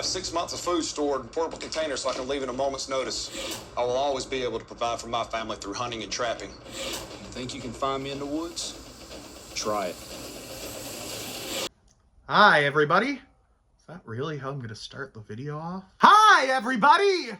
have 6 months of food stored in portable containers so I can leave in a moment's notice. I will always be able to provide for my family through hunting and trapping. You think you can find me in the woods? Try it. Hi, everybody. Is that really how I'm going to start the video off? Hi, everybody!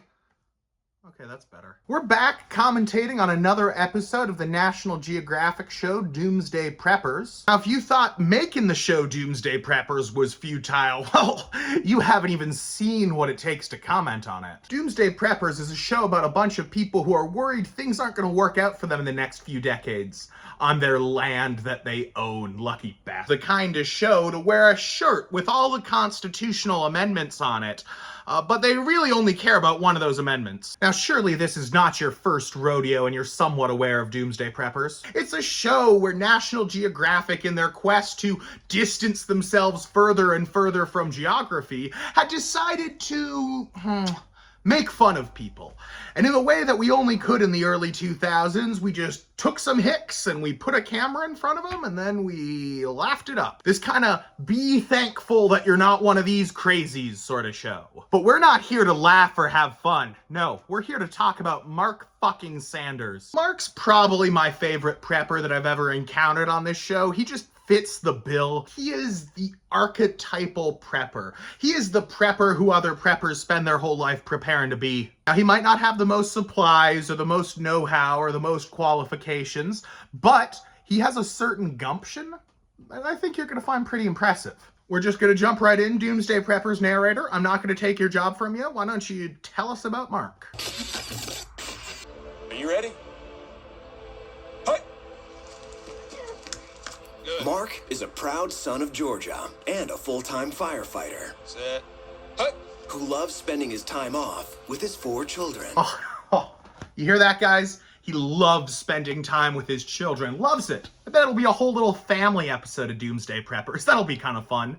Okay, that's better. We're back commentating on another episode of the National Geographic show, Doomsday Preppers. Now, if you thought making the show Doomsday Preppers was futile, well, you haven't even seen what it takes to comment on it. Doomsday Preppers is a show about a bunch of people who are worried things aren't going to work out for them in the next few decades on their land that they own. Lucky bastard. The kind of show to wear a shirt with all the constitutional amendments on it, but they really only care about one of those amendments. Now, surely this is not your first rodeo and you're somewhat aware of Doomsday Preppers. It's a show where National Geographic, in their quest to distance themselves further and further from geography, had decided to make fun of people. And in the way that we only could in the early 2000s, we just took some hicks and we put a camera in front of them and then we laughed it up. This kind of be thankful that you're not one of these crazies sort of show. But we're not here to laugh or have fun. No, we're here to talk about Mark fucking Sanders. Mark's probably my favorite prepper that I've ever encountered on this show. He just fits the bill. He is the archetypal prepper. He is the prepper who other preppers spend their whole life preparing to be. Now, he might not have the most supplies or the most know-how or the most qualifications, but he has a certain gumption that I think you're going to find pretty impressive. We're just going to jump right in. Doomsday Preppers narrator, I'm not going to take your job from you. Why don't you tell us about Mark? Are you ready? Mark is a proud son of Georgia and a full-time firefighter. Set. Who loves spending his time off with his 4 children. You hear that, guys? He loves spending time with his children. Loves it. I bet it'll be a whole little family episode of Doomsday Preppers. That'll be kind of fun.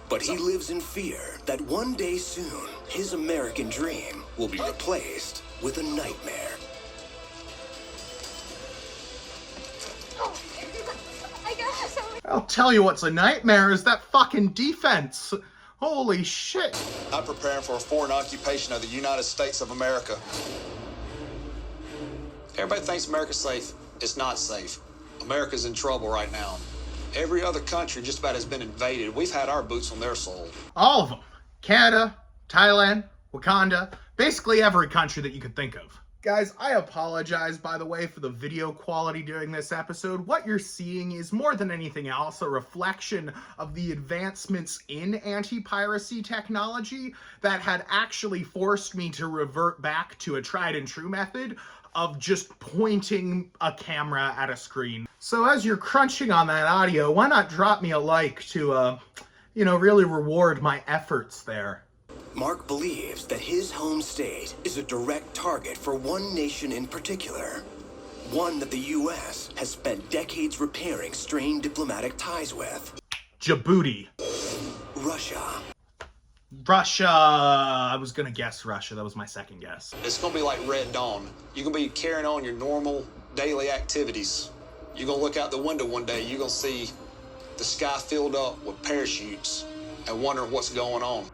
But he lives in fear that one day soon, his American dream will be replaced with a nightmare. I'll tell you what's a nightmare is that fucking defense. Holy shit. I'm preparing for a foreign occupation of the United States of America. Everybody thinks America's safe. It's not safe. America's in trouble right now. Every other country just about has been invaded. We've had our boots on their soil. All of them. Canada, Thailand, Wakanda, basically every country that you could think of. Guys, I apologize, by the way, for the video quality during this episode. What you're seeing is, more than anything else, a reflection of the advancements in anti-piracy technology that had actually forced me to revert back to a tried and true method of just pointing a camera at a screen. So as you're crunching on that audio, why not drop me a like to, really reward my efforts there? Mark believes that his home state is a direct target for one nation in particular. One that the U.S. has spent decades repairing strained diplomatic ties with. Djibouti. Russia. I was gonna guess Russia. That was my second guess. It's gonna be like Red Dawn. You're gonna be carrying on your normal daily activities. You're gonna look out the window one day, you're gonna see the sky filled up with parachutes and wonder what's going on.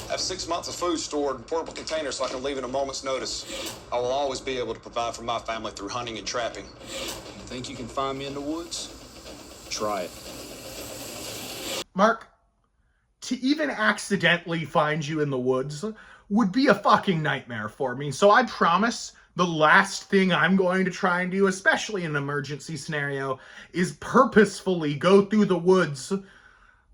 I have 6 months of food stored in portable containers so I can leave in a moment's notice. I will always be able to provide for my family through hunting and trapping. You think you can find me in the woods? Try it. Mark, to even accidentally find you in the woods would be a fucking nightmare for me. So I promise the last thing I'm going to try and do, especially in an emergency scenario, is purposefully go through the woods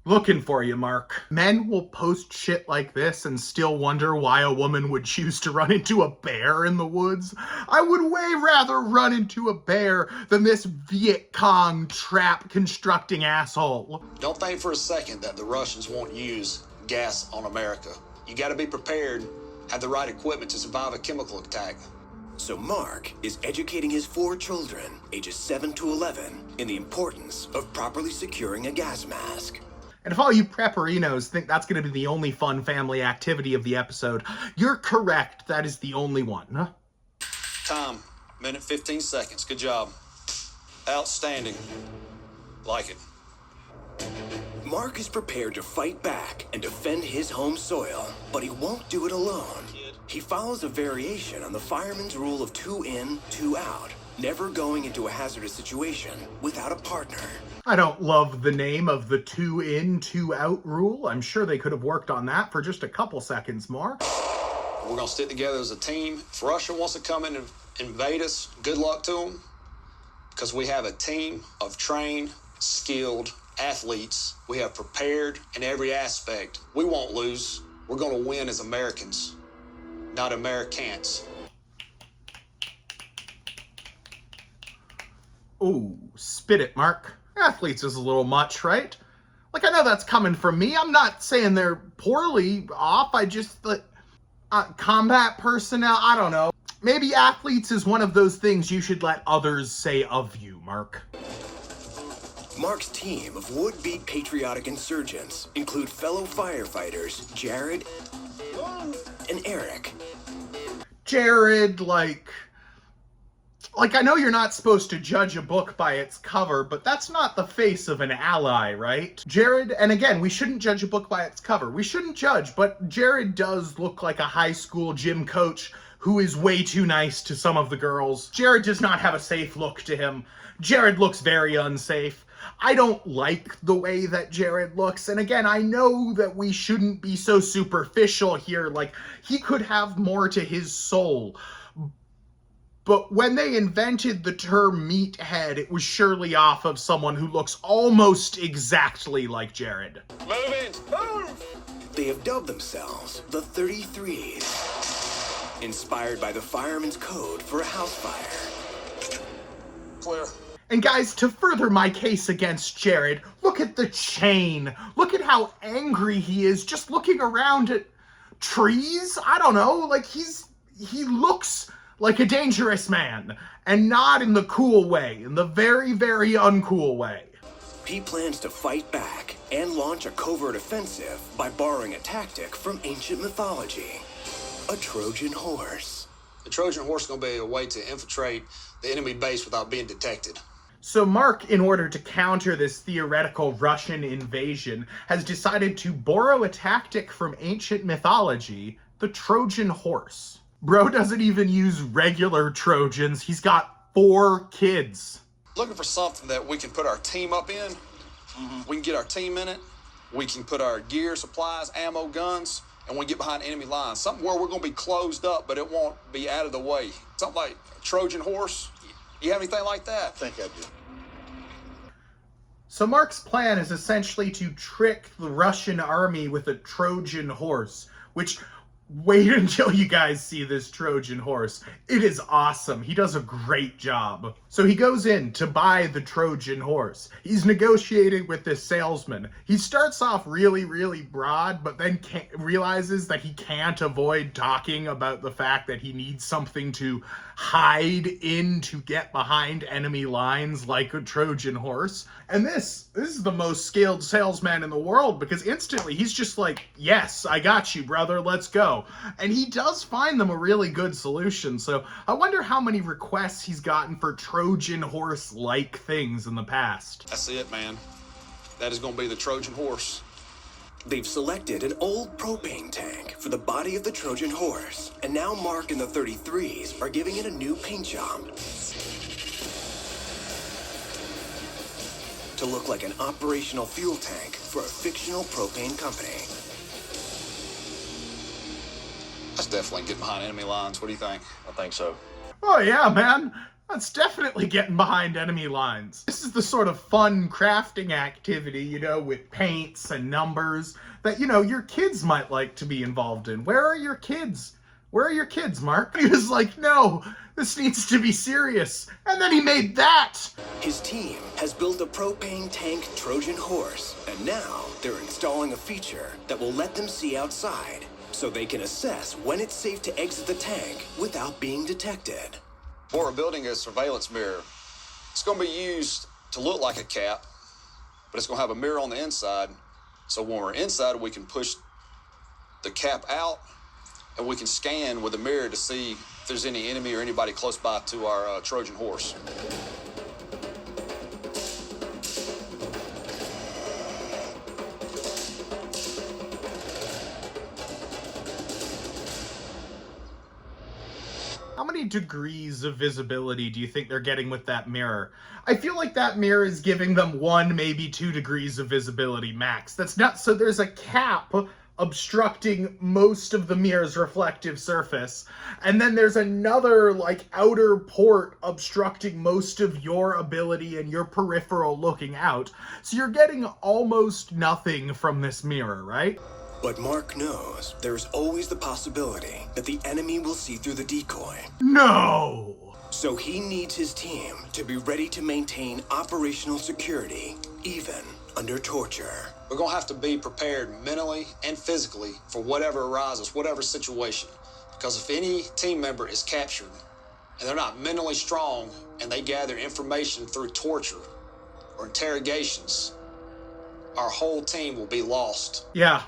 looking for you, Mark. Men will post shit like this and still wonder why a woman would choose to run into a bear in the woods. I would way rather run into a bear than this Viet Cong trap constructing asshole. Don't think for a second that the Russians won't use gas on America. You gotta be prepared, have the right equipment to survive a chemical attack. So Mark is educating his 4 children, ages 7 to 11, in the importance of properly securing a gas mask. And if all you prepperinos think that's going to be the only fun family activity of the episode, you're correct. That is the only one. Huh? Time, minute 15 seconds. Good job. Outstanding. Like it. Mark is prepared to fight back and defend his home soil, but he won't do it alone. He follows a variation on the fireman's rule of 2 in, 2 out, never going into a hazardous situation without a partner. I don't love the name of the 2 in, 2 out rule. I'm sure they could have worked on that for just a couple seconds more. We're going to stick together as a team. If Russia wants to come in and invade us, good luck to them, because we have a team of trained, skilled athletes. We have prepared in every aspect. We won't lose. We're going to win as Americans, not Americans. Ooh, spit it, Mark. Athletes is a little much, right? Like, I know that's coming from me. I'm not saying they're poorly off. I just, combat personnel, I don't know. Maybe athletes is one of those things you should let others say of you, Mark. Mark's team of would-be patriotic insurgents include fellow firefighters Jared and Eric. Jared, like, I know you're not supposed to judge a book by its cover, but that's not the face of an ally, right? Jared, and again, we shouldn't judge a book by its cover. We shouldn't judge, but Jared does look like a high school gym coach who is way too nice to some of the girls. Jared does not have a safe look to him. Jared looks very unsafe. I don't like the way that Jared looks, and again, I know that we shouldn't be so superficial here. Like, he could have more to his soul. But when they invented the term meathead, it was surely off of someone who looks almost exactly like Jared. Move it! Move! They have dubbed themselves the 33s, inspired by the fireman's code for a house fire. Clear. And guys, to further my case against Jared, look at the chain. Look at how angry he is just looking around at trees. I don't know, like he looks like a dangerous man, and not in the cool way, in the very, very uncool way. He plans to fight back and launch a covert offensive by borrowing a tactic from ancient mythology, a Trojan horse. The Trojan horse is going to be a way to infiltrate the enemy base without being detected. So Mark, in order to counter this theoretical Russian invasion, has decided to borrow a tactic from ancient mythology, the Trojan horse. Bro doesn't even use regular Trojans. He's got 4 kids. Looking for something that we can put our team up in. We can get our team in it. We can put our gear, supplies, ammo, guns, and we get behind enemy lines. Something where we're going to be closed up, but it won't be out of the way. Something like a Trojan horse. You have anything like that? I think I do. So Mark's plan is essentially to trick the Russian army with a Trojan horse, which, wait until you guys see this Trojan horse. It is awesome. He does a great job. So he goes in to buy the Trojan horse. He's negotiating with this salesman. He starts off really, really broad, but then realizes that he can't avoid talking about the fact that he needs something to hide in to get behind enemy lines like a Trojan horse. And this is the most skilled salesman in the world, because instantly he's just like, yes, I got you, brother, let's go. And he does find them a really good solution. So I wonder how many requests he's gotten for Trojan horse-like things in the past. That's it, man. That is going to be the Trojan horse. They've selected an old propane tank for the body of the Trojan horse, and now Mark and the 33s are giving it a new paint job to look like an operational fuel tank for a fictional propane company. That's definitely getting behind enemy lines. What do you think? I think so. Oh yeah, man. That's definitely getting behind enemy lines. This is the sort of fun crafting activity, you know, with paints and numbers that, you know, your kids might like to be involved in. Where are your kids? Where are your kids, Mark? He was like, no, this needs to be serious. And then he made that. His team has built a propane tank Trojan horse, and now they're installing a feature that will let them see outside, so they can assess when it's safe to exit the tank without being detected. What we're building is a surveillance mirror. It's going to be used to look like a cap, but it's going to have a mirror on the inside. So when we're inside, we can push the cap out, and we can scan with the mirror to see if there's any enemy or anybody close by to our Trojan horse. How many degrees of visibility do you think they're getting with that mirror? I feel like that mirror is giving them 1, maybe 2 degrees of visibility max. That's not, so there's a cap obstructing most of the mirror's reflective surface. And then there's another, like, outer port obstructing most of your ability and your peripheral looking out. So you're getting almost nothing from this mirror, right? But Mark knows there's always the possibility that the enemy will see through the decoy. No! So he needs his team to be ready to maintain operational security, even under torture. We're going to have to be prepared mentally and physically for whatever arises, whatever situation. Because if any team member is captured and they're not mentally strong and they gather information through torture or interrogations, our whole team will be lost. Yeah.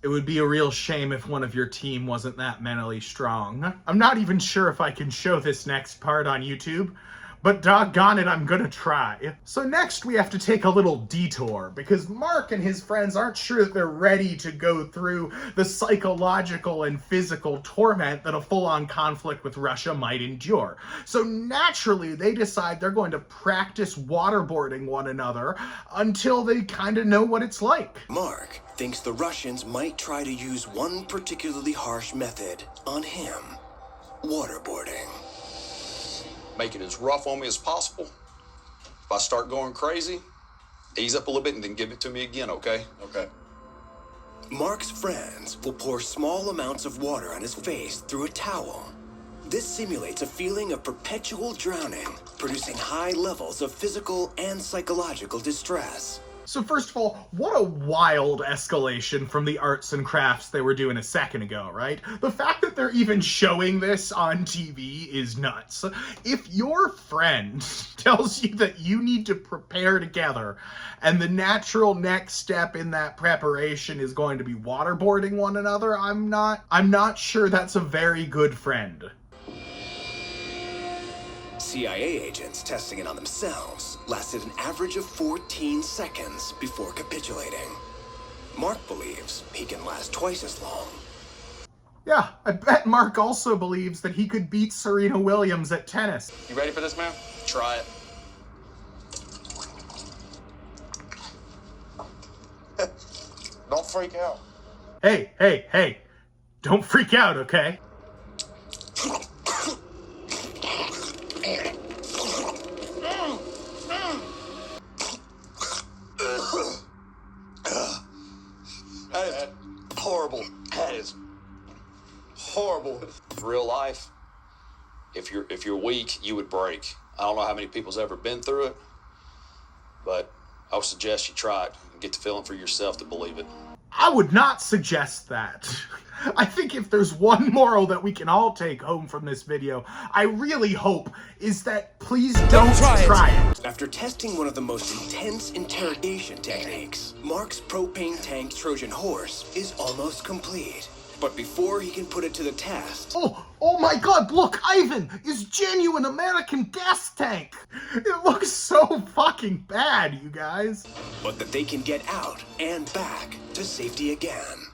It would be a real shame if one of your team wasn't that mentally strong. I'm not even sure if I can show this next part on YouTube, but doggone it, I'm gonna try. So next we have to take a little detour, because Mark and his friends aren't sure that they're ready to go through the psychological and physical torment that a full-on conflict with Russia might endure. So naturally, they decide they're going to practice waterboarding one another until they kind of know what it's like. Mark thinks the Russians might try to use one particularly harsh method on him: waterboarding. Make it as rough on me as possible. If I start going crazy, ease up a little bit and then give it to me again, okay? Okay. Mark's friends will pour small amounts of water on his face through a towel. This simulates a feeling of perpetual drowning, producing high levels of physical and psychological distress. So first of all, what a wild escalation from the arts and crafts they were doing a second ago, right? The fact that they're even showing this on TV is nuts. If your friend tells you that you need to prepare together, and the natural next step in that preparation is going to be waterboarding one another, I'm not sure that's a very good friend. CIA agents testing it on themselves lasted an average of 14 seconds before capitulating. Mark believes he can last twice as long. Yeah, I bet Mark also believes that he could beat Serena Williams at tennis. You ready for this, man? Try it. Don't freak out. Hey, don't freak out, okay? That is horrible. That is horrible. Real life, if you're weak, you would break. I don't know how many people's ever been through it, but I would suggest you try it and get the feeling for yourself to believe it. I would not suggest that. I think if there's one moral that we can all take home from this video, I really hope, is that please don't try it. After testing one of the most intense interrogation techniques, Mark's propane tank Trojan horse is almost complete. But before he can put it to the test... Oh my god, look, Ivan is genuine American gas tank. It looks so fucking bad, you guys. But that they can get out and back to safety again.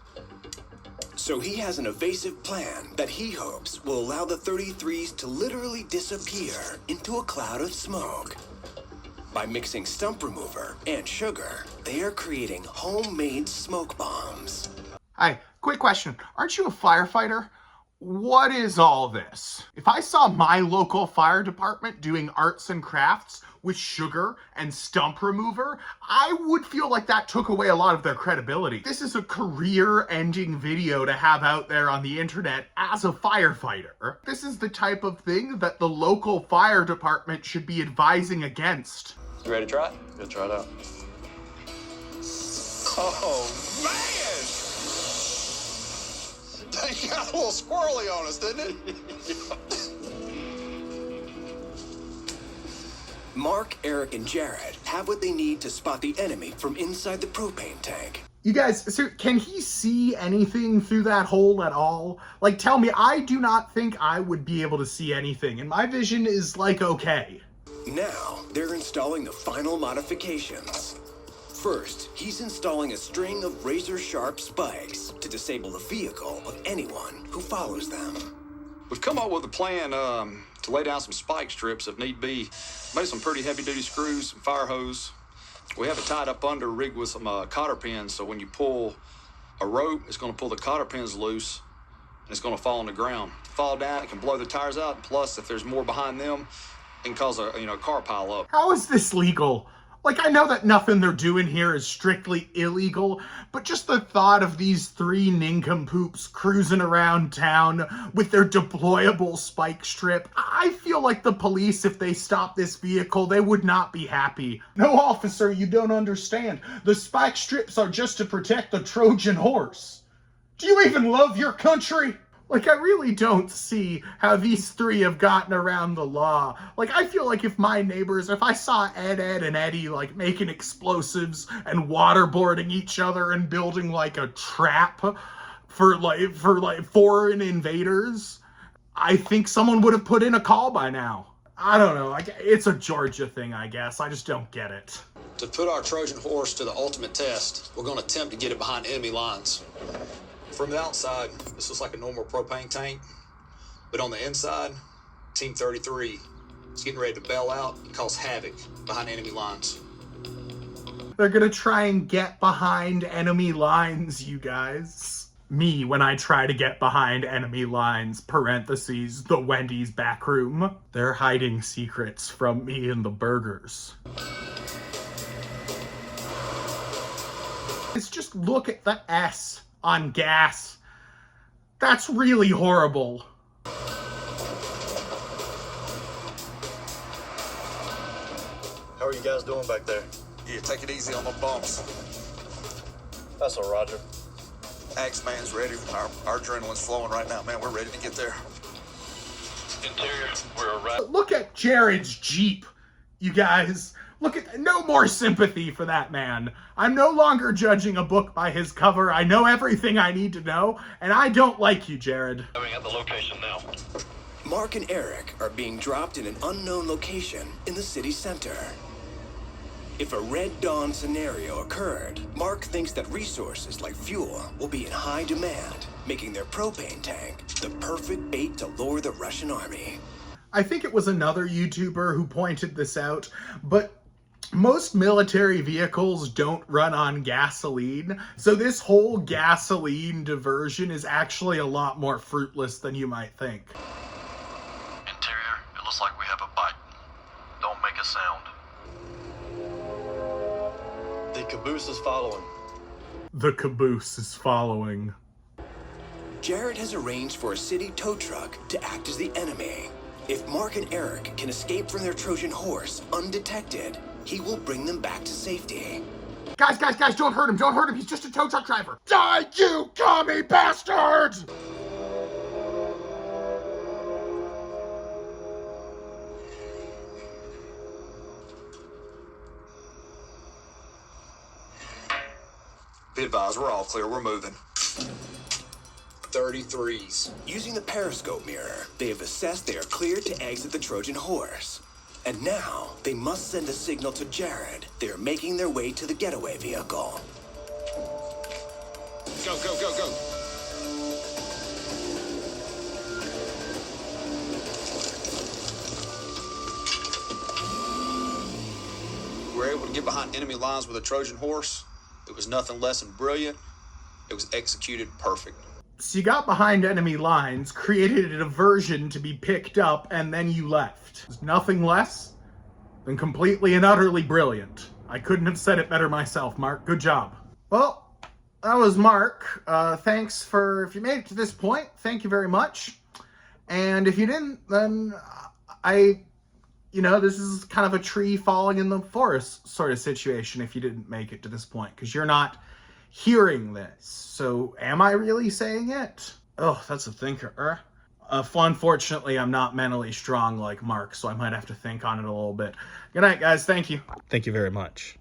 So he has an evasive plan that he hopes will allow the 33s to literally disappear into a cloud of smoke. By mixing stump remover and sugar, they are creating homemade smoke bombs. Hi, quick question. Aren't you a firefighter? What is all this? If I saw my local fire department doing arts and crafts with sugar and stump remover, I would feel like that took away a lot of their credibility. This is a career-ending video to have out there on the internet as a firefighter. This is the type of thing that the local fire department should be advising against. You ready to try it? Yeah, try it out. Oh, man! That got a little squirrely on us, didn't it? Mark, Eric, and Jared have what they need to spot the enemy from inside the propane tank. You guys, so can he see anything through that hole at all? Like, tell me, I do not think I would be able to see anything, and my vision is, like, okay. Now, they're installing the final modifications. First, he's installing a string of razor-sharp spikes to disable the vehicle of anyone who follows them. We've come up with a plan to lay down some spike strips if need be. Made some pretty heavy-duty screws, some fire hose. We have it tied up under, rigged with some cotter pins, so when you pull a rope, it's going to pull the cotter pins loose, and it's going to fall on the ground. Fall down, it can blow the tires out, plus if there's more behind them, it can cause a car pile up. How is this legal? Like, I know that nothing they're doing here is strictly illegal, but just the thought of these three nincompoops cruising around town with their deployable spike strip, I feel like the police, if they stop this vehicle, they would not be happy. No, officer, you don't understand. The spike strips are just to protect the Trojan horse. Do you even love your country? Like, I really don't see how these three have gotten around the law. Like, I feel like if my neighbors, if I saw Ed and Eddie, like, making explosives and waterboarding each other and building, like, a trap for foreign invaders, I think someone would have put in a call by now. I don't know. It's a Georgia thing, I guess. I just don't get it. To put our Trojan horse to the ultimate test, we're going to attempt to get it behind enemy lines. From the outside, this looks like a normal propane tank, but on the inside, Team 33 is getting ready to bail out and cause havoc behind enemy lines. They're gonna try and get behind enemy lines, you guys. Me, when I try to get behind enemy lines, parentheses, the Wendy's back room. They're hiding secrets from me and the burgers. It's just look at the S on gas. That's really horrible. How are you guys doing back there? Yeah, take it easy on the bumps. That's all, Roger. Axeman's ready. Our adrenaline's flowing right now, man. We're ready to get there. Interior, we're arriving. Look at Jared's Jeep, you guys. Look at, no more sympathy for that man. I'm no longer judging a book by his cover. I know everything I need to know, and I don't like you, Jared. Arriving at the location now. Mark and Eric are being dropped in an unknown location in the city center. If a Red Dawn scenario occurred, Mark thinks that resources like fuel will be in high demand, making their propane tank the perfect bait to lure the Russian army. I think it was another YouTuber who pointed this out, but most military vehicles don't run on gasoline, so this whole gasoline diversion is actually a lot more fruitless than you might think. Interior, it looks like we have a bite. Don't make a sound. The caboose is following. The caboose is following. Jared has arranged for a city tow truck to act as the enemy. If Mark and Eric can escape from their Trojan horse undetected, he will bring them back to safety. Guys, don't hurt him, don't hurt him. He's just a tow truck driver. Die, you commie bastard! Be advised, we're all clear. We're moving. 33s. Using the periscope mirror, they have assessed they are cleared to exit the Trojan horse. And now, they must send a signal to Jared. They are making their way to the getaway vehicle. Go, go, go, go. We were able to get behind enemy lines with a Trojan horse. It was nothing less than brilliant. It was executed perfect. So you got behind enemy lines, created a diversion to be picked up, and then you left. It's nothing less than completely and utterly brilliant. I couldn't have said it better myself, Mark. Good job. Well, that was Mark. Thanks for, if you made it to this point, thank you very much. And if you didn't, then this is kind of a tree falling in the forest sort of situation if you didn't make it to this point, because you're not hearing this. So am I really saying it? Oh, that's a thinker. Unfortunately, I'm not mentally strong like Mark, so I might have to think on it a little bit. Good night, guys. Thank you. Thank you very much.